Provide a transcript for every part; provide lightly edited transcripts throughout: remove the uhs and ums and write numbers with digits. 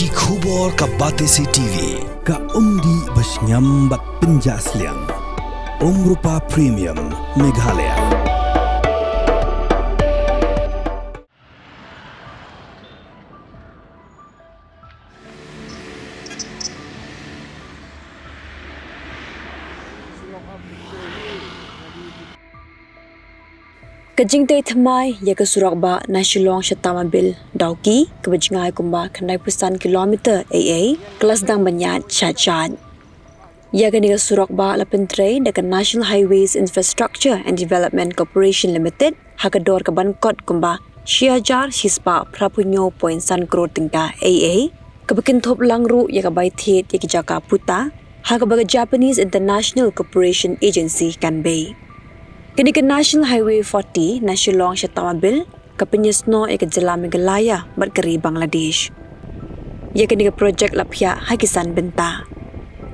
Ki khubor ka Batesi TV. Ka umdi basnyam bak penjaslian. Rupa Premium Meghalaya. Kajing tay thamai ya ke surak ba na Shillong Shatamabil dauki ke bajngai kumba khandai pusan kilometer AA kelas dang banyat chat ya ke ni surak ba la pentrei de National Highways Infrastructure and Development Corporation Limited hakador ke bankot kumba Shiajar Hispa Prapunyo point san crore tingka AA ke bikin thop langru ya ke bai thet ya ke jaka puta hakabaga Japanese International Corporation Agency kan bay. Kini ke National Highway 40 na Shillong Shatamabil ke penyesno ke Jela Meghalaya berkeri Bangladesh. Ia kini ke projek lapia hakisan benta.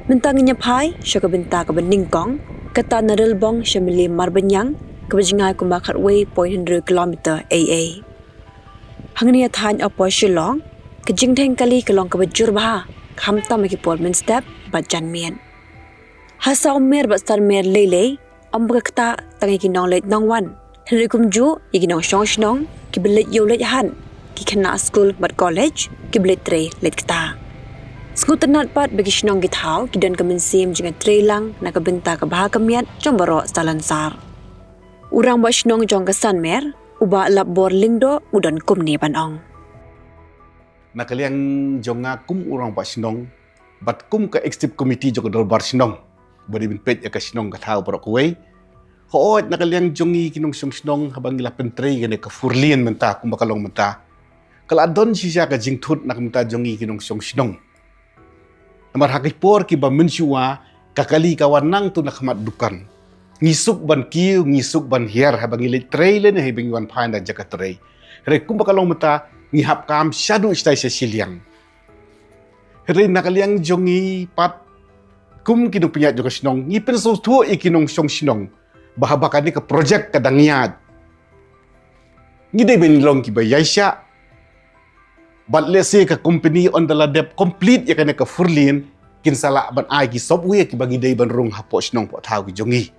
Benta ngenyapai syaka benta ke Beningkong kata Narelbong syamili Marbanyang ke bajingai kumbakat way 0.100 km AA. Hangnia than apa Shillong ke jingteng kali ke long ke bajur baha khamta maki polmen step bajan mien. Hasa umer bastar mer lele Ambagakta tangi kinong leit nong wan. Henry kumju ikinong shong shnong kibelet yo leit han. Kikana school bat college kibelet tre leit kta. School tenat pat bagi shnong githau kidan kemensim jinga tre lang na kabenta ka baha kamiat jombaro salansar. Urang ba shnong jong kesan mer uba lap bor lingdo udan kumni panong. Nakaliang jonga kum urang ba shnong bat kum ka executive committee jong dolbar shnong. Bari bin pet ya ka shnong ka tao para kuway. Hoot nakaliang jongi kinong shnong habang ila pentrei gane ka furlien menta kung bakalong menta. Kala adon siya ka jingtut na kumta jongi kinong shnong. Namar hakipor ki ba mensyua kakali kawanang tu nakamat dukan. Ngisuk ban kiu ngisuk ban hier habang ila trailen habang iwan panda jaka trei. Re kung bakalong menta ngihap kam syadu istai sa siliang. Re nakaliang jongi pat kum kinong pinyat juga shnong ngipin so tu ikinong shnong bahabakan ni ke projek kadangiat ngidai benlong ki bayasya but let's say ka company on the ladep complete ya kana ka furlin kin sala ban ai ki software ki bagi dai ban rung hapo shnong po thaw ki jongi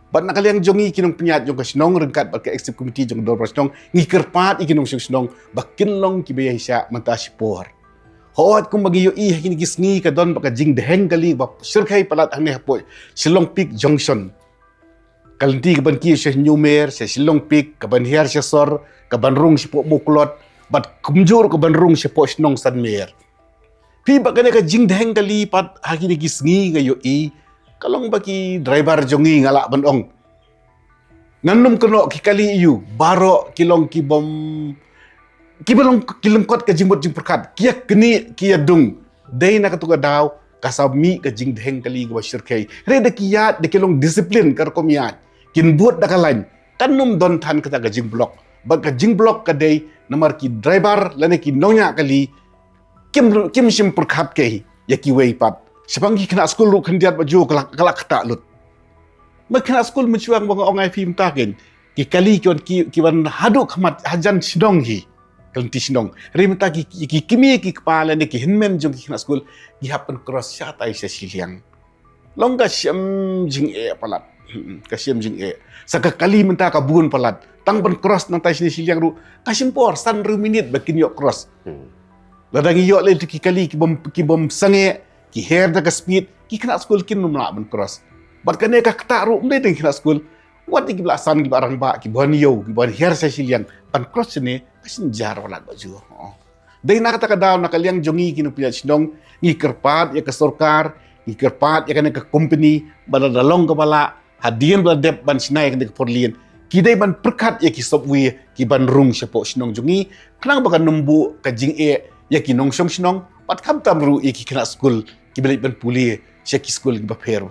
bat nakaliang jongi kinong pinyat jong ka shnong rengkat bat ka executive committee jong dor shnong ngikirpat ikinong shnong bakin long ki bayasya manta sipor Hoat kung magiyo kini gisngi ka don baka jing deheng kali ba sirkay palat ang hapo Shillong Peak Junction. Kalanti ka ban kiyo siya Newmer sa Shillong Peak ka ban hier siya sor ka ban rung siya po buklot bat kumjur ka ban rung siya po sinong Sanmer. Pi ba ka jing deheng kali pat kini gisngi ngayo kalong baki driver jongi ngala banong. Nanum kuno kikali iyo baro kilong kibom kibalong kilengkot ka jimbot jing perkat kia keni kia dung day na katuga daw kasami ka jing deheng kali gwa shirkay re de kia de kilong disiplin kar komiat kinbut da kalan tanum don tan kata ka jing block bag ka jing block ka day namar ki driver lane ki nonya kali kim sim perkat kay yaki way pat sabang ki kena school ru khandiat baju kalak kata lut mag kena school mencuang bang ongai film taken ki kali kiwan haduk khamat hajan sidong hi Kalanti sinong. Rimta ki kimi ki kepala ni ki hinmen jong ki kena school gihapan cross siya tayo sa siliang. Long ka siyam jing palat. Ka siyam jing Sa kakali menta ka buon palat. Tangban cross ng tayo sa siliang ru. Kasimpor, san ru minute bakin yok cross. Ladang iyo le ki kali ki bom sange ki hair da ka speed ki kena school kin numlaban cross. Bat kane ka kata ru mde ding kena school. Wat ki belasan ki barang ba ki bon yo ki bon hair sa siliang pan cross ni kasin jar wala baju. Dai nakata ka daw nakaliang jongi kinupiyat sinong ngikerpat ya ka sorkar ngikerpat ya kana ka company badalong ka bala hadian bala dep ban sinay ka porlien kidai ban perkat ya ki software ki ban rung siya po sinong jongi kanang baka numbu ka jing ya ki nong sinong pat kam tamru ki kana school ki balik ban puli siya ki school ki ba fair